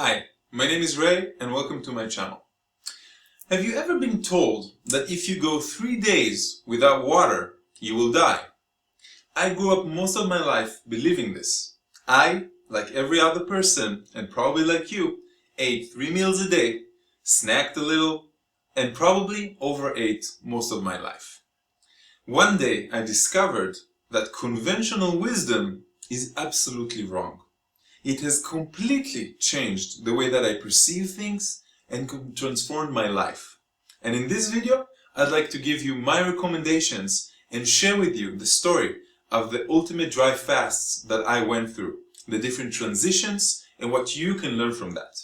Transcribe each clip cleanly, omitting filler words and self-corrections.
Hi, my name is Ray and welcome to my channel. Have you ever been told that if you go 3 days without water, you will die? I grew up most of my life believing this. I, like every other person, and probably like you, ate 3 meals a day, snacked a little, and probably overate most of my life. One day I discovered that conventional wisdom is absolutely wrong. It has completely changed the way that I perceive things and transformed my life. And in this video, I'd like to give you my recommendations and share with you the story of the ultimate dry fasts that I went through, the different transitions, and what you can learn from that.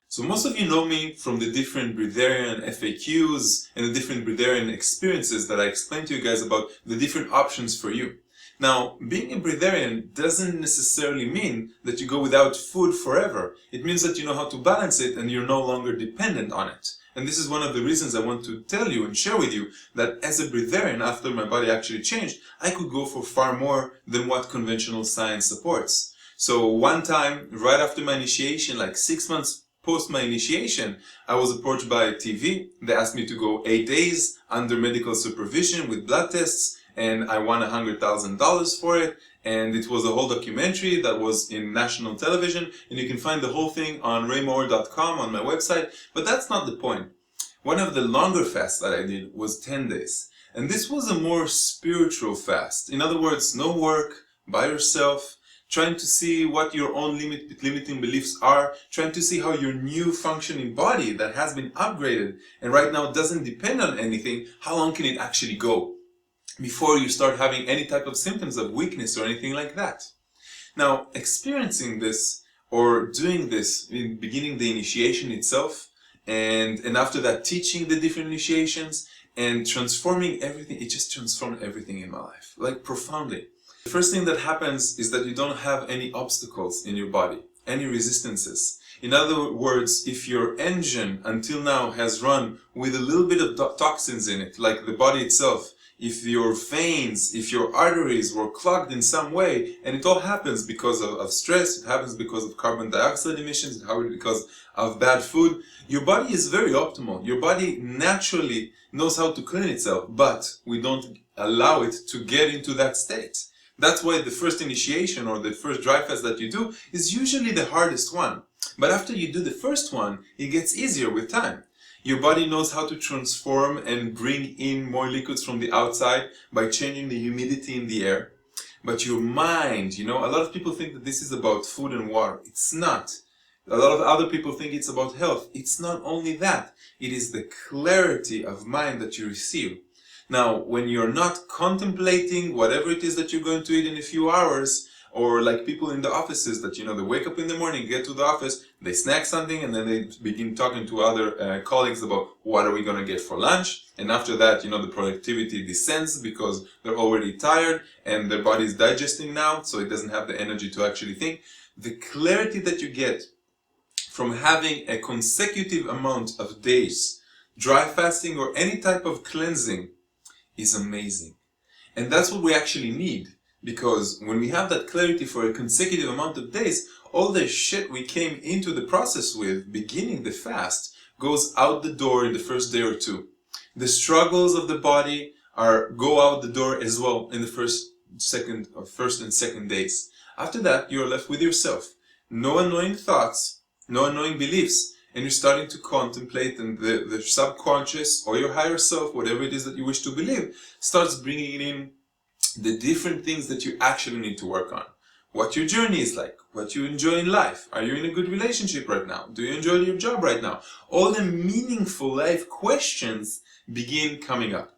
So most of you know me from the different Breatharian FAQs and the different Breatharian experiences that I explained to you guys about the different options for you. Now, being a breatharian doesn't necessarily mean that you go without food forever. It means that you know how to balance it and you're no longer dependent on it. And this is one of the reasons I want to tell you and share with you that as a breatharian, after my body actually changed, I could go for far more than what conventional science supports. So one time, right after my initiation, like 6 months post my initiation, I was approached by TV. They asked me to go 8 days under medical supervision with blood tests. And I won $100,000 for it, and it was a whole documentary that was in national television, and you can find the whole thing on raymaor.com on my website, but that's not the point. One of the longer fasts that I did was 10 days, and this was a more spiritual fast. In other words, no work, by yourself, trying to see what your own limiting beliefs are, trying to see how your new functioning body that has been upgraded and right now doesn't depend on anything, how long can it actually go before you start having any type of symptoms of weakness or anything like that. Now, experiencing this or doing this, in beginning the initiation itself, and after that teaching the different initiations and transforming everything, it just transformed everything in my life, like profoundly. The first thing that happens is that you don't have any obstacles in your body, any resistances. In other words, if your engine until now has run with a little bit of toxins in it, like the body itself, if your veins, if your arteries were clogged in some way, and it all happens because of stress, it happens because of carbon dioxide emissions, it happens because of bad food, your body is very optimal. Your body naturally knows how to clean itself, but we don't allow it to get into that state. That's why the first initiation or the first dry fast that you do is usually the hardest one. But after you do the first one, it gets easier with time. Your body knows how to transform and bring in more liquids from the outside by changing the humidity in the air. But your mind, a lot of people think that this is about food and water. It's not. A lot of other people think it's about health. It's not only that. It is the clarity of mind that you receive. Now, when you're not contemplating whatever it is that you're going to eat in a few hours, or like people in the offices that, they wake up in the morning, get to the office, they snack something, and then they begin talking to other colleagues about what are we going to get for lunch. And after that, the productivity descends because they're already tired and their body is digesting now, so it doesn't have the energy to actually think. The clarity that you get from having a consecutive amount of days, dry fasting or any type of cleansing, is amazing. And that's what we actually need. Because when we have that clarity for a consecutive amount of days, all the shit we came into the process with, beginning the fast, goes out the door in the first day or two. The struggles of the body go out the door as well in the first and second days. After that, you're left with yourself. No annoying thoughts, no annoying beliefs, and you're starting to contemplate, and the subconscious or your higher self, whatever it is that you wish to believe, starts bringing in the different things that you actually need to work on. What your journey is like, what you enjoy in life. Are you in a good relationship right now? Do you enjoy your job right now? All the meaningful life questions begin coming up.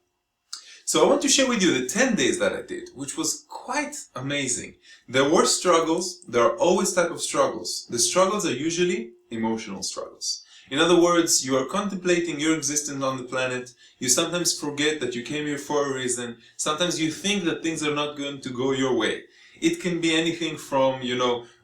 So I want to share with you the 10 days that I did, which was quite amazing. There were struggles. There are always type of struggles. The struggles are usually emotional struggles. In other words, you are contemplating your existence on the planet. You sometimes forget that you came here for a reason. Sometimes you think that things are not going to go your way. It can be anything from,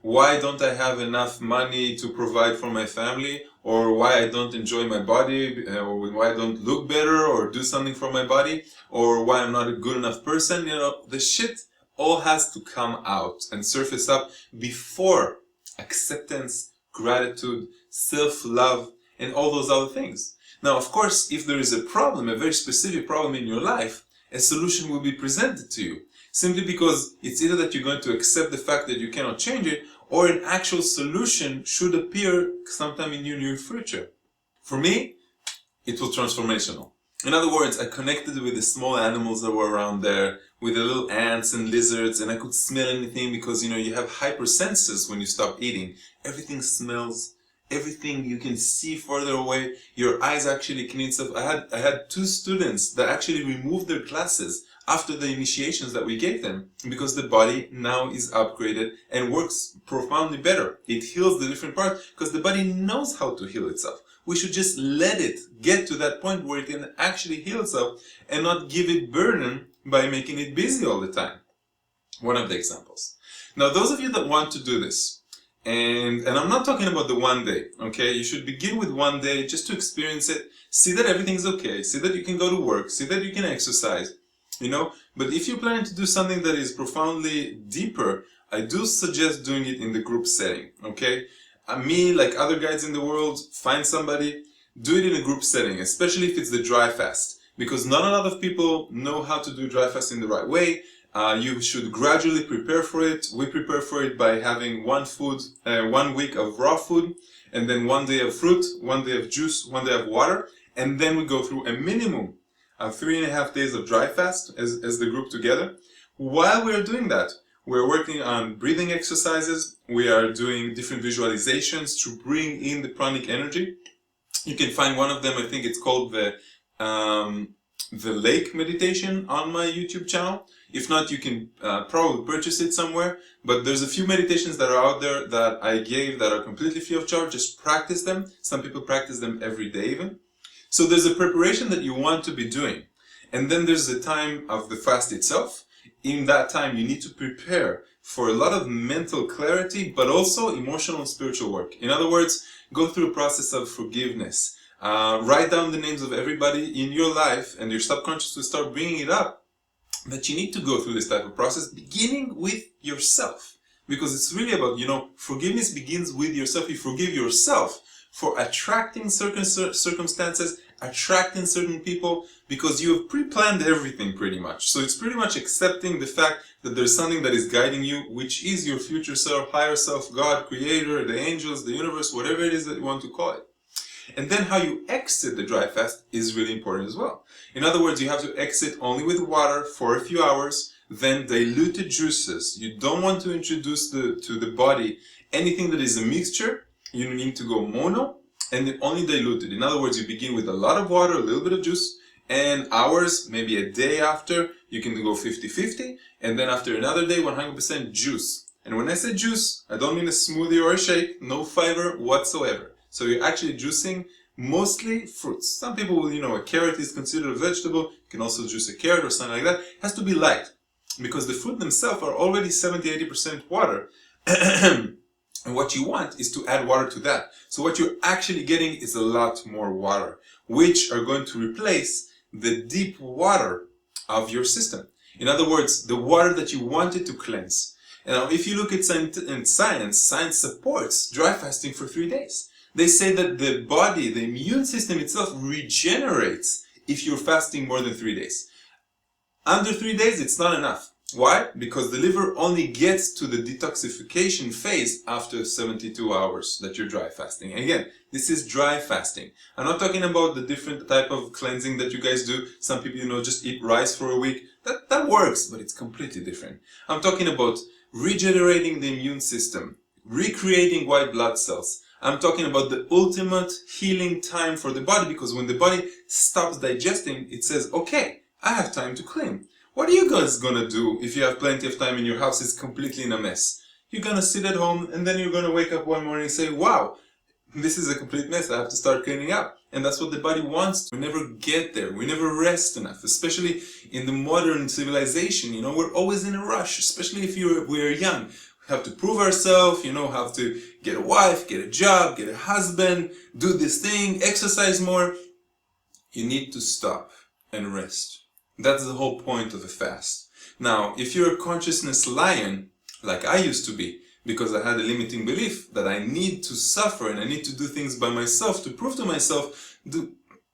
why don't I have enough money to provide for my family? Or why I don't enjoy my body? Or why I don't look better or do something for my body? Or why I'm not a good enough person? The shit all has to come out and surface up before acceptance, gratitude, self-love, and all those other things. Now, of course, if there is a problem, a very specific problem in your life, a solution will be presented to you. Simply because it's either that you're going to accept the fact that you cannot change it, or an actual solution should appear sometime in your near future. For me, it was transformational. In other words, I connected with the small animals that were around there, with the little ants and lizards, and I could smell anything because, you have hypersenses when you stop eating. Everything smells, everything you can see further away. Your eyes actually clean stuff. I had 2 students that actually removed their glasses after the initiations that we gave them, because the body now is upgraded and works profoundly better. It heals the different parts because the body knows how to heal itself. We should just let it get to that point where it can actually heal itself and not give it burden by making it busy all the time. One of the examples. Now, those of you that want to do this, and I'm not talking about the one day, okay? You should begin with one day just to experience it, see that everything's okay, see that you can go to work, see that you can exercise, But if you're planning to do something that is profoundly deeper, I do suggest doing it in the group setting, okay? Me, like other guides in the world, find somebody, do it in a group setting, especially if it's the dry fast, because not a lot of people know how to do dry fast in the right way. You should gradually prepare for it. We prepare for it by having 1 week of raw food, and then 1 day of fruit, 1 day of juice, 1 day of water, and then we go through a minimum of 3.5 days of dry fast as the group together. While we are doing that, we're working on breathing exercises. We are doing different visualizations to bring in the pranic energy. You can find one of them, I think it's called the lake meditation on my YouTube channel. If not, you can probably purchase it somewhere. But there's a few meditations that are out there that I gave that are completely free of charge. Just practice them. Some people practice them every day even. So there's a preparation that you want to be doing. And then there's the time of the fast itself. In that time, you need to prepare for a lot of mental clarity, but also emotional and spiritual work. In other words, go through a process of forgiveness. Write down the names of everybody in your life, and your subconscious will start bringing it up. But you need to go through this type of process, beginning with yourself. Because it's really about, forgiveness begins with yourself. You forgive yourself for attracting certain circumstances, attracting certain people, because you have pre-planned everything pretty much. So it's pretty much accepting the fact that there's something that is guiding you, which is your future self, higher self, God, creator, the angels, the universe, whatever it is that you want to call it. And then how you exit the dry fast is really important as well. In other words, you have to exit only with water for a few hours, then diluted juices. You don't want to introduce to the body anything that is a mixture. You need to go mono and then only diluted. In other words, you begin with a lot of water, a little bit of juice, and hours, maybe a day after, you can go 50-50, and then after another day, 100% juice. And when I say juice, I don't mean a smoothie or a shake, no fiber whatsoever. So you're actually juicing mostly fruits. Some people will, a carrot is considered a vegetable. You can also juice a carrot or something like that. It has to be light because the fruit themselves are already 70-80% water. And what you want is to add water to that. So what you're actually getting is a lot more water, which are going to replace the deep water of your system. In other words, the water that you wanted to cleanse. Now, if you look at science supports dry fasting for 3 days. They say that the body, the immune system itself regenerates if you're fasting more than 3 days. Under 3 days, it's not enough. Why? Because the liver only gets to the detoxification phase after 72 hours that you're dry fasting. And again, this is dry fasting. I'm not talking about the different type of cleansing that you guys do. Some people, just eat rice for a week. That works, but it's completely different. I'm talking about regenerating the immune system, recreating white blood cells. I'm talking about the ultimate healing time for the body, because when the body stops digesting, it says, okay, I have time to clean. What are you guys gonna do if you have plenty of time and your house is completely in a mess? You're gonna sit at home and then you're gonna wake up one morning and say, wow, this is a complete mess, I have to start cleaning up. And that's what the body wants. We never get there, we never rest enough, especially in the modern civilization. We're always in a rush, especially if we're young. We have to prove ourselves, have to get a wife, get a job, get a husband, do this thing, exercise more. You need to stop and rest. That's the whole point of a fast. Now, if you're a consciousness lion, like I used to be, because I had a limiting belief that I need to suffer and I need to do things by myself to prove to myself,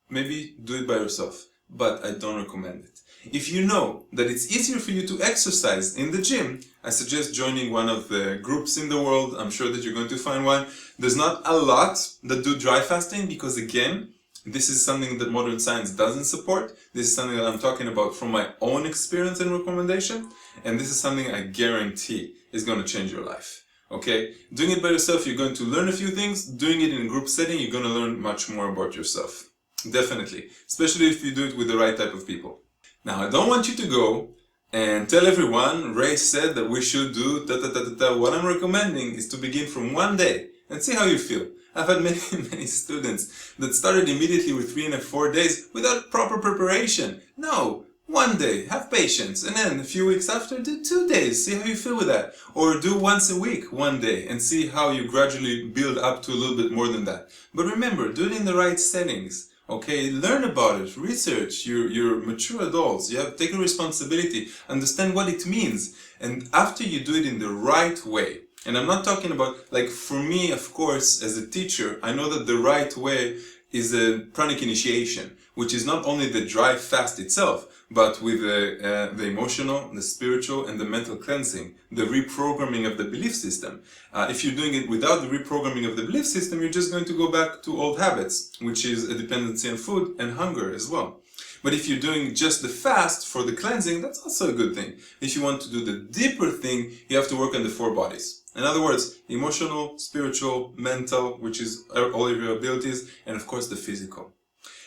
maybe do it by yourself, but I don't recommend it. If you know that it's easier for you to exercise in the gym, I suggest joining one of the groups in the world. I'm sure that you're going to find one. There's not a lot that do dry fasting because, again, this is something that modern science doesn't support. This is something that I'm talking about from my own experience and recommendation, and this is something I guarantee is going to change your life. Okay? Doing it by yourself, you're going to learn a few things. Doing it in a group setting, you're going to learn much more about yourself. Definitely. Especially if you do it with the right type of people. Now, I don't want you to go and tell everyone, Ray said that we should do ta-ta-ta-ta-ta. What I'm recommending is to begin from one day and see how you feel. I've had many students that started immediately with 3 and 4 days without proper preparation. No, one day, have patience, and then a few weeks after, do 2 days, see how you feel with that. Or do once a week, one day, and see how you gradually build up to a little bit more than that. But remember, do it in the right settings. Okay, learn about it, research, you're mature adults, you have to take a responsibility, understand what it means, and after you do it in the right way, and I'm not talking about, like for me, of course, as a teacher, I know that the right way is a pranic initiation, which is not only the dry fast itself, but with the emotional, the spiritual, and the mental cleansing, the reprogramming of the belief system. If you're doing it without the reprogramming of the belief system, you're just going to go back to old habits, which is a dependency on food and hunger as well. But if you're doing just the fast for the cleansing, that's also a good thing. If you want to do the deeper thing, you have to work on the 4 bodies. In other words, emotional, spiritual, mental, which is all of your abilities, and of course the physical.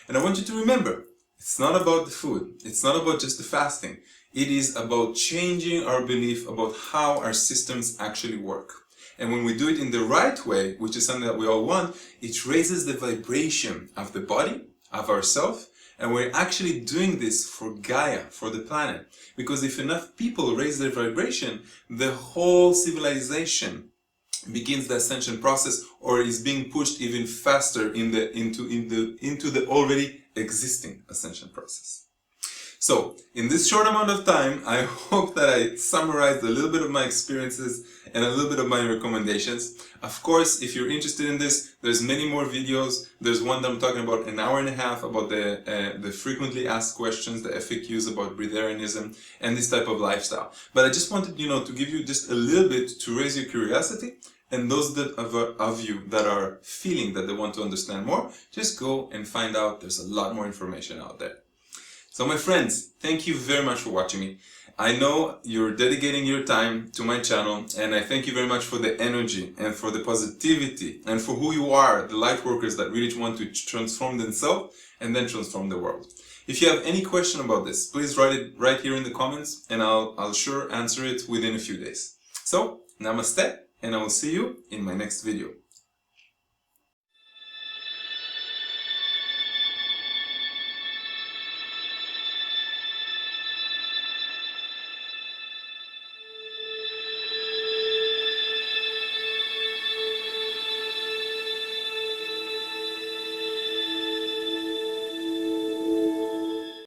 And I want you to remember, it's not about the food. It's not about just the fasting. It is about changing our belief about how our systems actually work. And when we do it in the right way, which is something that we all want, it raises the vibration of the body, of ourselves, and we're actually doing this for Gaia, for the planet. Because if enough people raise their vibration, the whole civilization begins the ascension process, or is being pushed even faster into the already existing ascension process. So, in this short amount of time, I hope that I summarized a little bit of my experiences and a little bit of my recommendations. Of course, if you're interested in this, there's many more videos. There's one that I'm talking about an hour and a half about the frequently asked questions, the FAQs about breatharianism and this type of lifestyle. But I just wanted, to give you just a little bit to raise your curiosity. And those of you that are feeling that they want to understand more, just go and find out. There's a lot more information out there. So my friends, thank you very much for watching me. I know you're dedicating your time to my channel, and I thank you very much for the energy and for the positivity and for who you are, the light workers that really want to transform themselves and then transform the world. If you have any question about this, please write it right here in the comments, and I'll sure answer it within a few days. So, namaste, and I will see you in my next video.